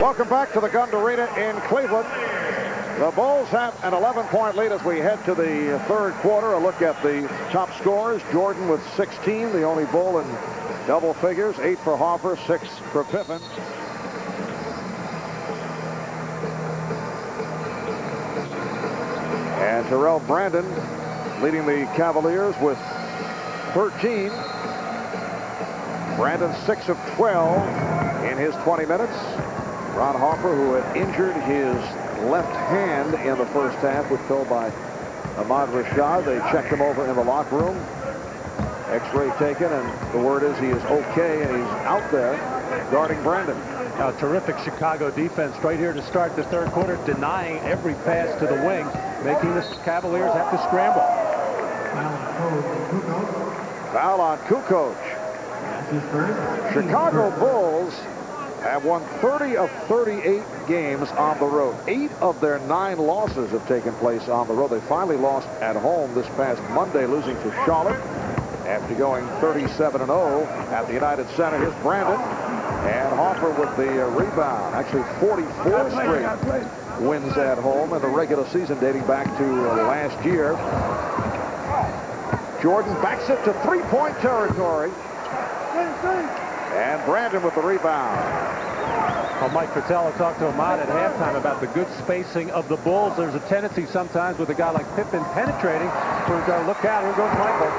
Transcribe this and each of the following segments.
Welcome back to the Gund Arena in Cleveland. The Bulls have an 11-point lead as we head to the third quarter. A look at the top scorers. Jordan with 16, the only Bull in double figures. 8 for Hoffer, 6 for Pippen. And Terrell Brandon leading the Cavaliers with 13. Brandon 6 of 12 in his 20 minutes. Ron Harper, who had injured his left hand in the first half, was told by Ahmad Rashad. They checked him over in the locker room. X-ray taken, and the word is he is okay, and he's out there guarding Brandon. A terrific Chicago defense right here to start the third quarter, denying every pass to the wing, making the Cavaliers have to scramble. Foul on Kukoc. Chicago Bulls have won 30 of 38 games on the road. 8 of their 9 losses have taken place on the road. They finally lost at home this past Monday, losing to Charlotte after going 37-0 at the United Center. Here's Brandon, and Hoffer with the rebound. Actually 44 straight wins at home in the regular season dating back to last year. Jordan backs it to three-point territory. And Brandon with the rebound. Well, Mike Fratello talked to Ahmad at halftime about the good spacing of the Bulls. There's a tendency sometimes with a guy like Pippen penetrating for him to look out. Here goes Michael.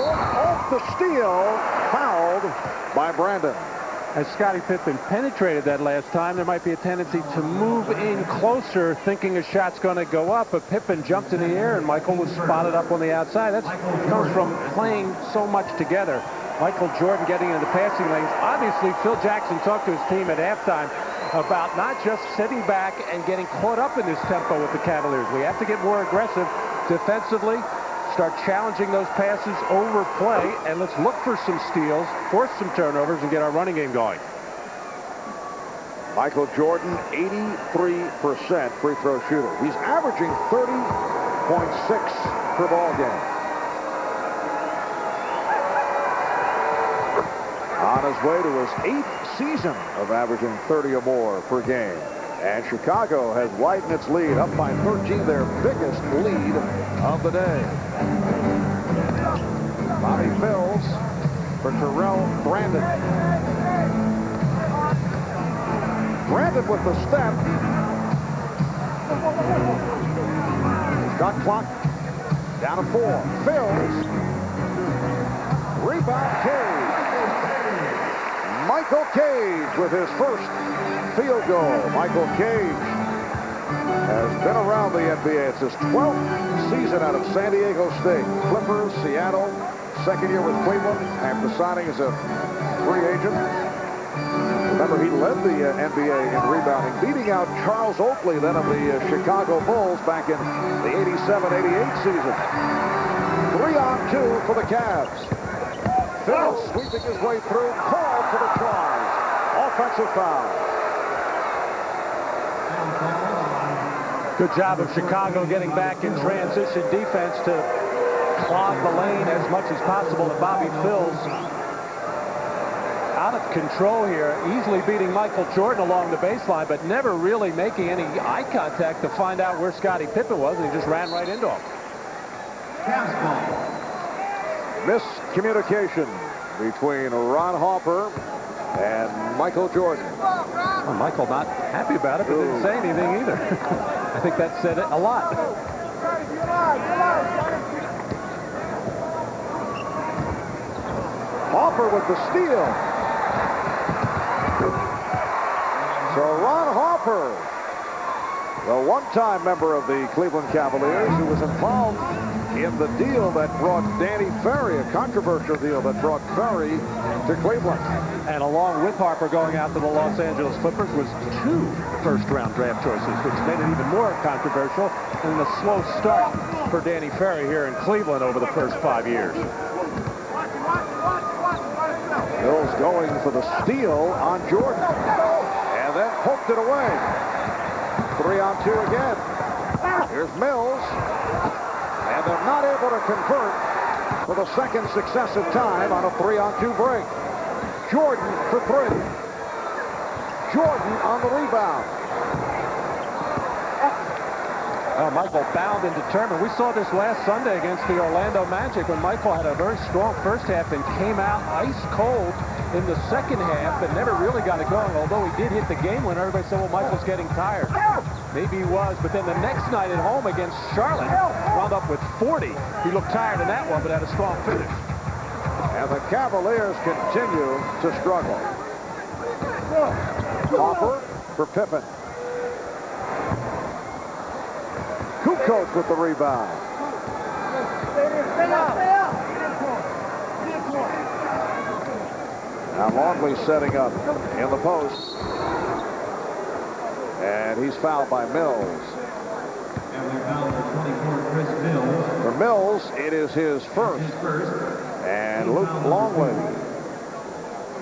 Off the steal, fouled by Brandon. As Scottie Pippen penetrated that last time, there might be a tendency to move in closer, thinking a shot's going to go up, but Pippen jumped in the air, and Michael was spotted up on the outside. That comes from playing so much together. Michael Jordan getting into the passing lanes. Obviously, Phil Jackson talked to his team at halftime about not just sitting back and getting caught up in this tempo with the Cavaliers. We have to get more aggressive defensively, start challenging those passes over play, and let's look for some steals, force some turnovers, and get our running game going. Michael Jordan, 83% free throw shooter. He's averaging 30.6 per ball game. On his way to his 8th season of averaging 30 or more per game. And Chicago has widened its lead up by 13, their biggest lead of the day. Bobby Mills for Terrell Brandon. Brandon with the step. Shot clock down to 4. Mills. Rebound Cage. Michael Cage with his first field goal. Michael Cage has been around the NBA. It's his 12th season out of San Diego State. Clippers, Seattle, second year with Cleveland after signing as a free agent. Remember, he led the NBA in rebounding, beating out Charles Oakley, then of the Chicago Bulls back in the 87-88 season. 3-on-2 for the Cavs. Phil sweeping his way through, called for the charge. Offensive foul. Good job of Chicago getting back in transition defense to clog the lane as much as possible to Bobby Phil's. Out of control here, easily beating Michael Jordan along the baseline, but never really making any eye contact to find out where Scottie Pippen was, and he just ran right into him. Miscommunication between Ron Harper and Michael Jordan. Well, Michael not happy about it, but didn't say anything either. I think that said it a lot. Harper with the steal. So Ron Harper, the one-time member of the Cleveland Cavaliers, who was involved in the deal that brought Danny Ferry, a controversial deal that brought Ferry to Cleveland. And along with Harper going out to the Los Angeles Clippers was 2 first-round draft choices, which made it even more controversial than the slow start for Danny Ferry here in Cleveland over the first 5 years. Mills going for the steal on Jordan. And then poked it away. 3-on-2 again. Here's Mills. And they're not able to convert for the second successive time on a 3-on-2 break. Jordan for 3. Jordan on the rebound. Oh, Michael bound and determined. We saw this last Sunday against the Orlando Magic when Michael had a very strong first half and came out ice cold in the second half, but never really got it going. Although he did hit the game winner, everybody said, well, Michael's getting tired. Maybe he was, but then the next night at home against Charlotte, wound up with 40. He looked tired in that one, but had a strong finish. And the Cavaliers continue to struggle. Harper for Pippen. Kukoc with the rebound. Now Longley setting up in the post. And he's fouled by Mills. For Mills, it is his first. And Luke Longley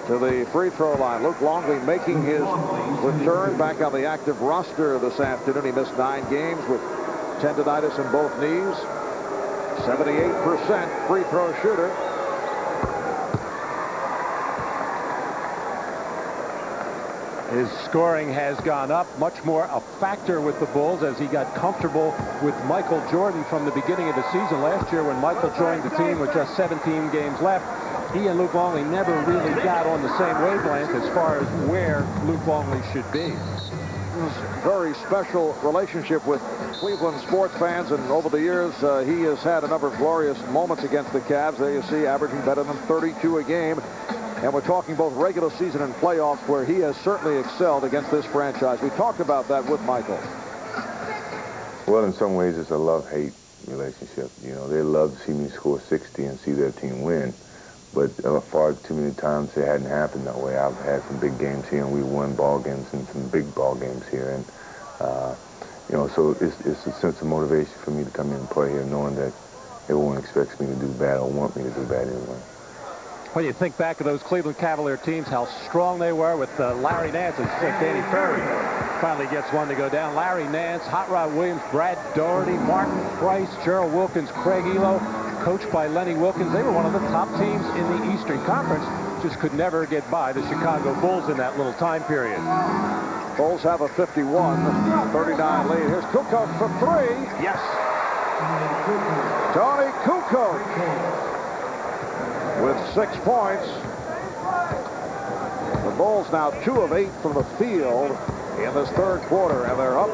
to the free throw line. Luke Longley making his return back on the active roster this afternoon. He missed 9 games with tendonitis in both knees. 78% free throw shooter. His scoring has gone up, much more a factor with the Bulls as he got comfortable with Michael Jordan from the beginning of the season. Last year when Michael joined the team with just 17 games left, he and Luke Longley never really got on the same wavelength as far as where Luke Longley should be. Very special relationship with Cleveland sports fans, and over the years he has had a number of glorious moments against the Cavs. There you see, averaging better than 32 a game. And we're talking both regular season and playoffs, where he has certainly excelled against this franchise. We talked about that with Michael. Well, in some ways, it's a love-hate relationship. You know, they love to see me score 60 and see their team win. But far too many times it hadn't happened that way. I've had some big games here, and we won ball games and some big ball games here. And, you know, so it's a sense of motivation for me to come in and play here, knowing that everyone expects me to do bad or want me to do bad anyway. When you think back of those Cleveland Cavalier teams, how strong they were with Larry Nance and Danny Ferry finally gets one to go down. Larry Nance, Hot Rod Williams, Brad Daugherty, Martin Price, Gerald Wilkins, Craig Elo, coached by Lenny Wilkins. They were one of the top teams in the Eastern Conference. Just could never get by the Chicago Bulls in that little time period. Bulls have a 51-39 lead. Here's Kukoc for 3. Yes. Tony Kukoc with 6 points. The Bulls now 2 of 8 from the field in this third quarter, and they're up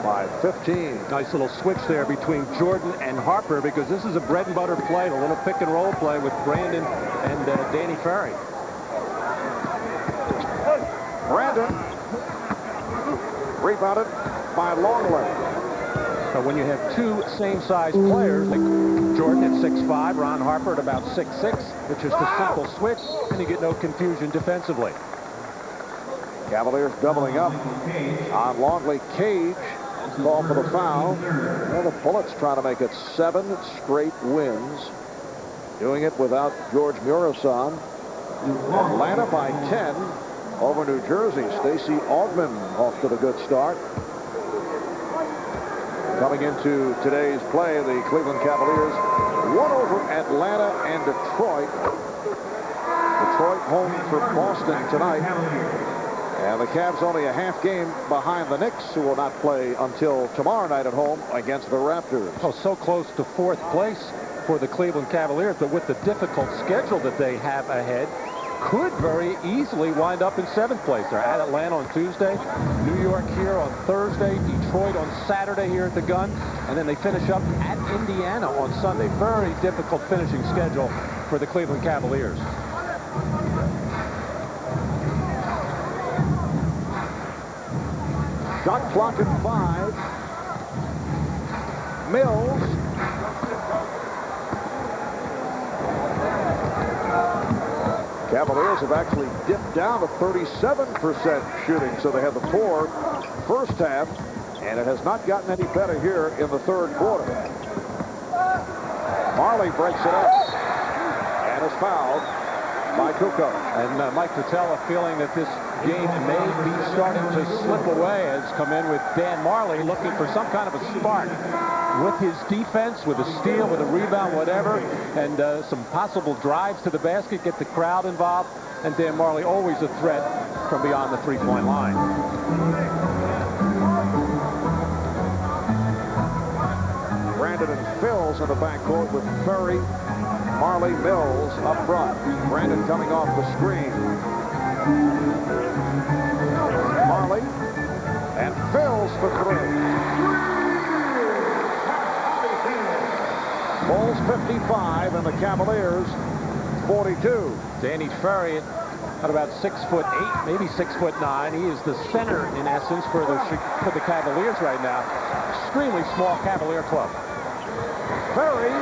by 15. Nice little switch there between Jordan and Harper, because this is a bread and butter play, a little pick and roll play with Brandon and Danny Ferry. Brandon rebounded by Longley. So when you have 2 same-size players, like Jordan at 6'5", Ron Harper at about 6'6", it's just a simple switch, and you get no confusion defensively. Cavaliers doubling up on Longley. Cage called for the foul. Well, the Bullets trying to make it 7 straight wins. Doing it without George Murasan. Atlanta by 10 over New Jersey. Stacey Augmon off to the good start. Coming into today's play, the Cleveland Cavaliers won over Atlanta and Detroit. Detroit home for Boston tonight. And the Cavs only a half game behind the Knicks, who will not play until tomorrow night at home against the Raptors. Oh, so close to 4th place for the Cleveland Cavaliers, but with the difficult schedule that they have ahead, could very easily wind up in 7th place. They're at Atlanta on Tuesday, New York here on Thursday, Detroit on Saturday here at the Gun, and then they finish up at Indiana on Sunday. Very difficult finishing schedule for the Cleveland Cavaliers. Shot clock at 5. Mills. Cavaliers have actually dipped down to 37% shooting, so they had the poor first half, and it has not gotten any better here in the third quarter. Marley breaks it up and is fouled by Kukoc. And Mike Patella feeling that this game may be starting to slip away, has come in with Dan Marley looking for some kind of a spark with his defense, with a steal, with a rebound, whatever, and some possible drives to the basket, get the crowd involved. and Dan Marley always a threat from beyond the three-point line. Brandon and Phils in the backcourt with Ferry, Marley, Mills up front. Brandon coming off the screen. Marley and Phils for three. Bulls 55 and the Cavaliers 42. Danny Ferry at about 6'8", maybe 6'9". He is the center in essence for the Cavaliers right now. Extremely small Cavalier club. Ferry.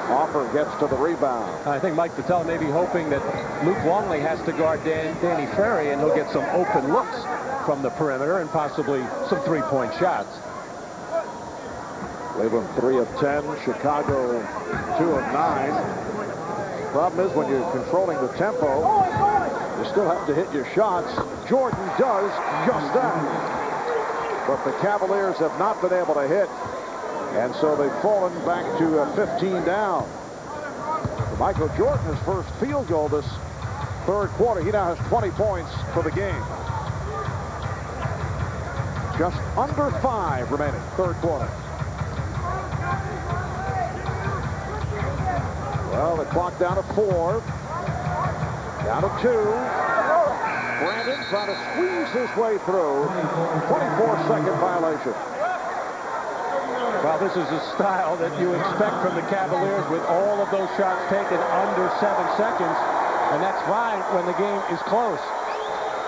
Hoffer gets to the rebound. I think Mike Patel may be hoping that Luke Longley has to guard Danny Ferry, and he'll get some open looks from the perimeter and possibly some three-point shots. Cleveland 3 of 10, Chicago 2 of 9. Problem is when you're controlling the tempo, you still have to hit your shots. Jordan does just that. But the Cavaliers have not been able to hit, and so they've fallen back to 15 down. Michael Jordan, his first field goal this third quarter. He now has 20 points for the game. Just under 5 remaining, third quarter. Well, the clock down to 4. Down to 2. Brandon trying to squeeze his way through. 24-second violation. Well, this is a style that you expect from the Cavaliers with all of those shots taken under 7 seconds. And that's fine when the game is close.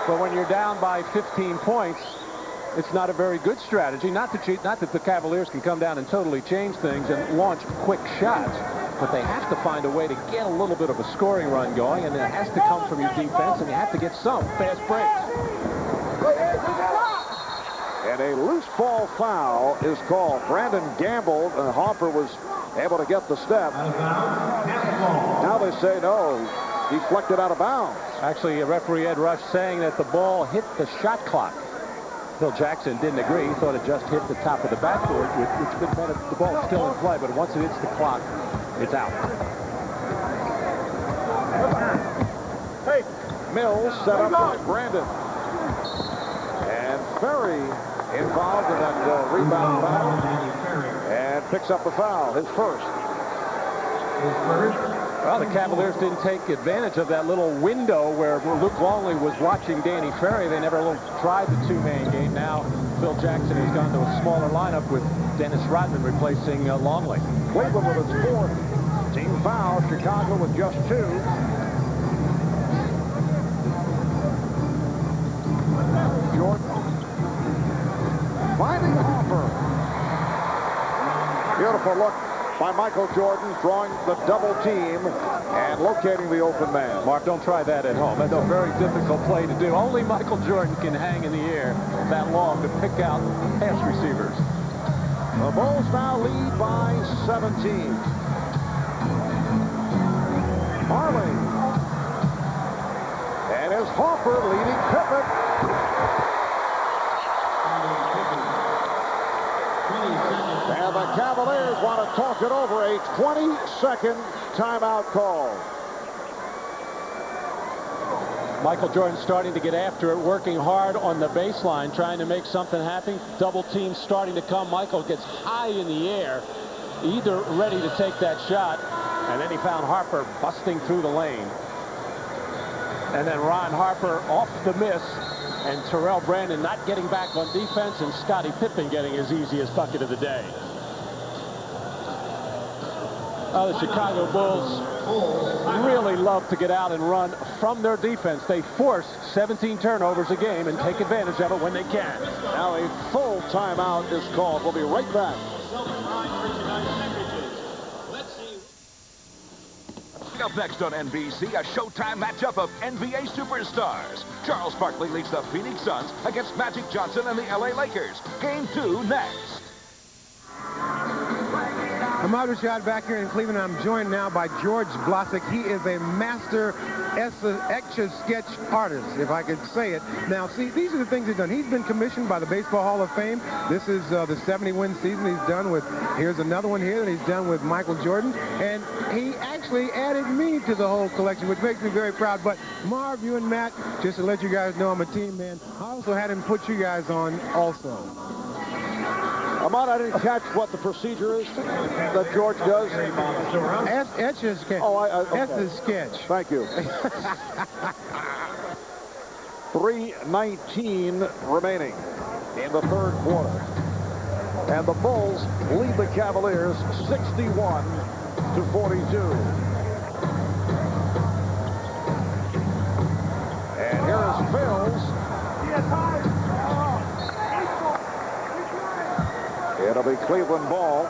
But when you're down by 15 points, it's not a very good strategy. Not that the Cavaliers can come down and totally change things and launch quick shots. But they have to find a way to get a little bit of a scoring run going, and it has to come from your defense, and you have to get some fast breaks. And a loose ball foul is called. Brandon gambled, and Hoffer was able to get the step. Now they say no, deflected out of bounds. Actually, referee Ed Rush saying that the ball hit the shot clock. Phil Jackson didn't agree. He thought it just hit the top of the backboard, which would have been the ball still in play, but once it hits the clock, it's out. Hey, Mills set up by Brandon. And Ferry involved in that rebound foul. And picks up the foul, his first. Well, the Cavaliers didn't take advantage of that little window where Luke Longley was watching Danny Ferry. They never tried the two-man game. Now Phil Jackson has gone to a smaller lineup with Dennis Rodman replacing Longley. Cleveland with its fourth team foul. Chicago with just 2. Jordan finding Hoffer. Beautiful look by Michael Jordan, drawing the double team and locating the open man. Mark, don't try that at home. That's a very difficult play to do. Only Michael Jordan can hang in the air that long to pick out pass receivers. The Bulls now lead by 17. Marley. And is Hoffer leading Pippen. And the Cavaliers want to talk it over. A 20-second timeout call. Michael Jordan starting to get after it, working hard on the baseline, trying to make something happen. Double team starting to come. Michael gets high in the air, either ready to take that shot, and then he found Harper busting through the lane. And then Ron Harper off the miss, and Terrell Brandon not getting back on defense, and Scottie Pippen getting his easiest bucket of the day. The Chicago Bulls really love to get out and run from their defense. They force 17 turnovers a game and take advantage of it when they can. Now a full timeout is called. We'll be right back. Up next on NBC, a Showtime matchup of NBA superstars. Charles Barkley leads the Phoenix Suns against Magic Johnson and the LA Lakers. Game 2 next. I'm Ahmad Rashad back here in Cleveland. I'm joined now by George Blasick. He is a master Etch-a-Sketch artist, if I could say it. Now, see, these are the things he's done. He's been commissioned by the Baseball Hall of Fame. This is the 70-win season he's done with. Here's another one here that he's done with Michael Jordan. And he actually added me to the whole collection, which makes me very proud. But Marv, you and Matt, just to let you guys know I'm a team man, I also had him put you guys on also. Ahmad, I didn't catch what the procedure is that George does. Etch-a-Sketch. Oh, okay. Etch-a-Sketch. Thank you. 3:19 remaining in the third quarter. And the Bulls lead the Cavaliers 61-42. And here is Phils. It'll be Cleveland ball.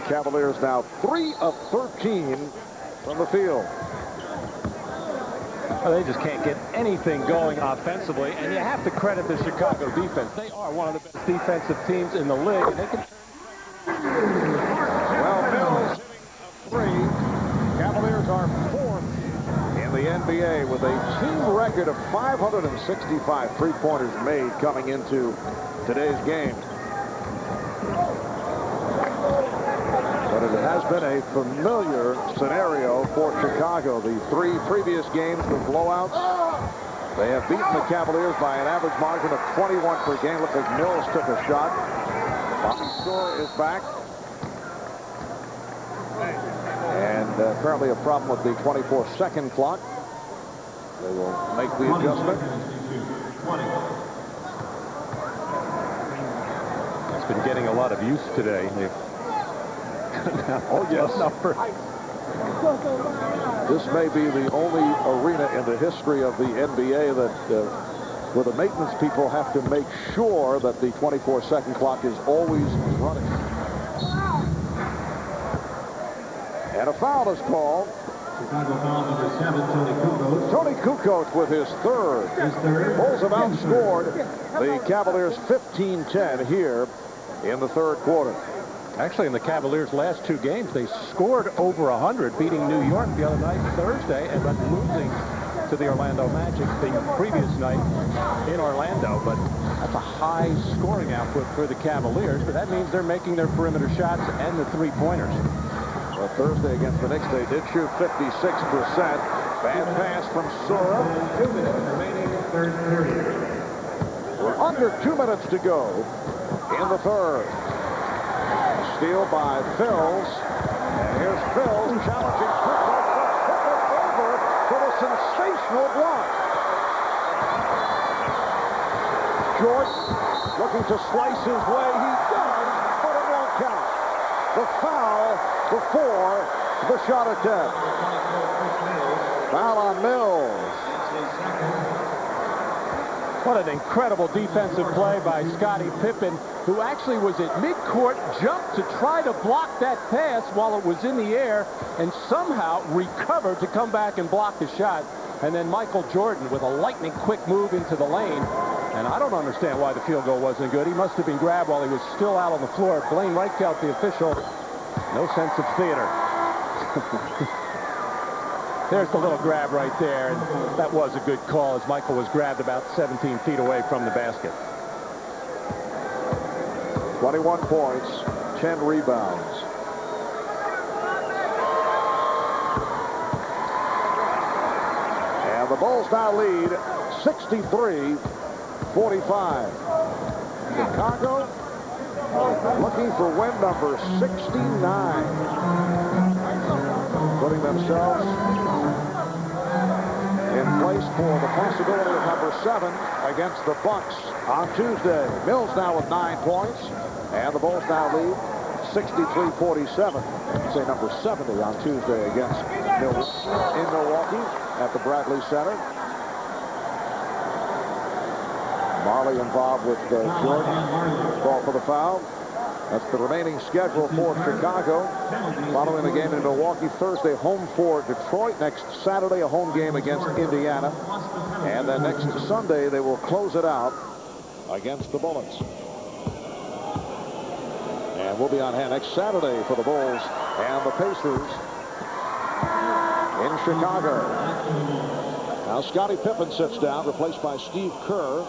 Cavaliers now 3 of 13 from the field. Well, they just can't get anything going offensively, and you have to credit the Chicago defense. They are one of the best defensive teams in the league, and they can. Well, Phils hitting a 3. Cavaliers are 4th in the NBA with a team record of 565 three-pointers made coming into today's game. But it has been a familiar scenario for Chicago. The 3 previous games were blowouts. They have beaten the Cavaliers by an average margin of 21 per game. Looks like Mills took a shot. Bobby Store is back. And apparently a problem with the 24-second clock. They will make the adjustment. It's been getting a lot of use today. Oh, yes. This may be the only arena in the history of the NBA that where the maintenance people have to make sure that the 24-second clock is always running. And a foul is called. Chicago foul number 7, Tony Kukoc. Tony Kukoc with his third. Bulls have outscored the Cavaliers 15-10 here in the third quarter. Actually, in the Cavaliers' last 2 games, they scored over 100, beating New York the other night, Thursday, and then losing to the Orlando Magic the previous night in Orlando. But that's a high scoring output for the Cavaliers, but that means they're making their perimeter shots and the three-pointers. Well, Thursday against the Knicks, they did shoot 56%. Bad pass from Sora. 2 minutes remaining, third period. We're under 2 minutes to go in the third. Steal by Phils. And here's Phils challenging Kukoc. Over for the sensational block. Jordan looking to slice his way. He does, but it won't count. The foul before the shot attempt. Foul on Mills. What an incredible defensive play by Scottie Pippen, who actually was at midcourt, jumped to try to block that pass while it was in the air, and somehow recovered to come back and block the shot. And then Michael Jordan with a lightning-quick move into the lane. And I don't understand why the field goal wasn't good. He must have been grabbed while he was still out on the floor. Blaine Reichelt, the official, no sense of theater. There's the little grab right there, and that was a good call as Michael was grabbed about 17 feet away from the basket. 21 points, 10 rebounds. And the Bulls now lead 63-45. Chicago looking for win number 69. Putting themselves in place for the possibility of number 7 against the Bucks on Tuesday. Mills now with 9 points, and the Bulls now lead 63-47. Say number 70 on Tuesday against Mills in Milwaukee at the Bradley Center. Marley involved with Jordan. Call for the foul. That's the remaining schedule for Chicago. Following the game in Milwaukee Thursday, home for Detroit. Next Saturday, a home game against Indiana. And then next Sunday, they will close it out against the Bullets. And we'll be on hand next Saturday for the Bulls and the Pacers in Chicago. Now Scottie Pippen sits down, replaced by Steve Kerr.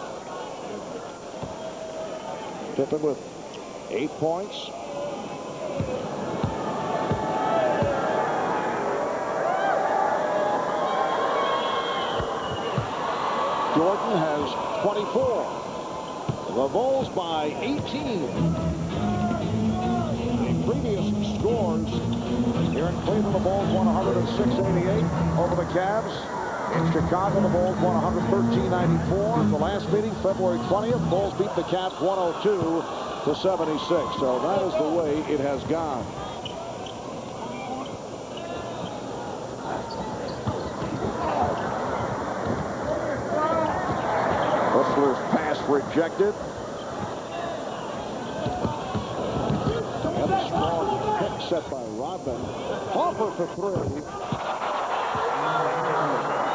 Pippen with 8 points. Jordan has 24. The Bulls by 18. The previous scores here in Cleveland, the Bulls won 106-88 over the Cavs. In Chicago, the Bulls won 113-94. The last meeting, February 20th, the Bulls beat the Cavs 102-76. So that is the way it has gone. Hustler's pass rejected. And a strong pick set by Rodman. Harper for three.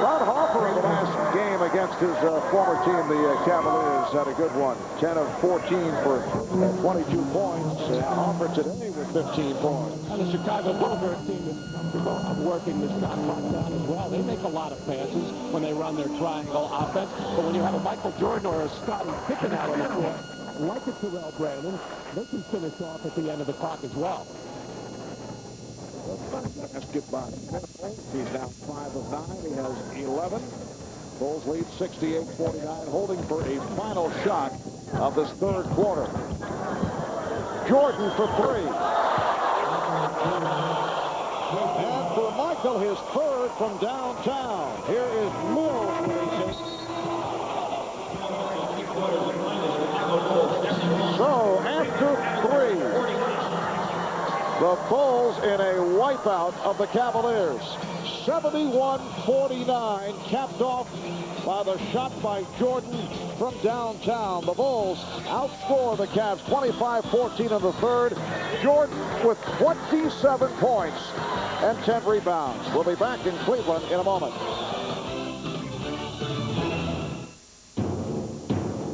Ron Harper in the last game against his former team, the Cavaliers, had a good one. 10 of 14 for 22 points. And Harper today with 15 points. And the Chicago Bulls are a team that's working the shot clock down as well. They make a lot of passes when they run their triangle offense. But when you have a Michael Jordan or a Scottie Pippen out on the floor, like a Terrell Brandon, they can finish off at the end of the clock as well. Basket by he's now 5 of 9. He has 11. Bulls lead 68-49, holding for a final shot of this third quarter. Jordan for three. And for Michael, his third from downtown. Here is Mills racing. So after three, the Bulls in a wipeout of the Cavaliers. 71-49, capped off by the shot by Jordan from downtown. The Bulls outscore the Cavs 25-14 in the third. Jordan with 27 points and 10 rebounds. We'll be back in Cleveland in a moment.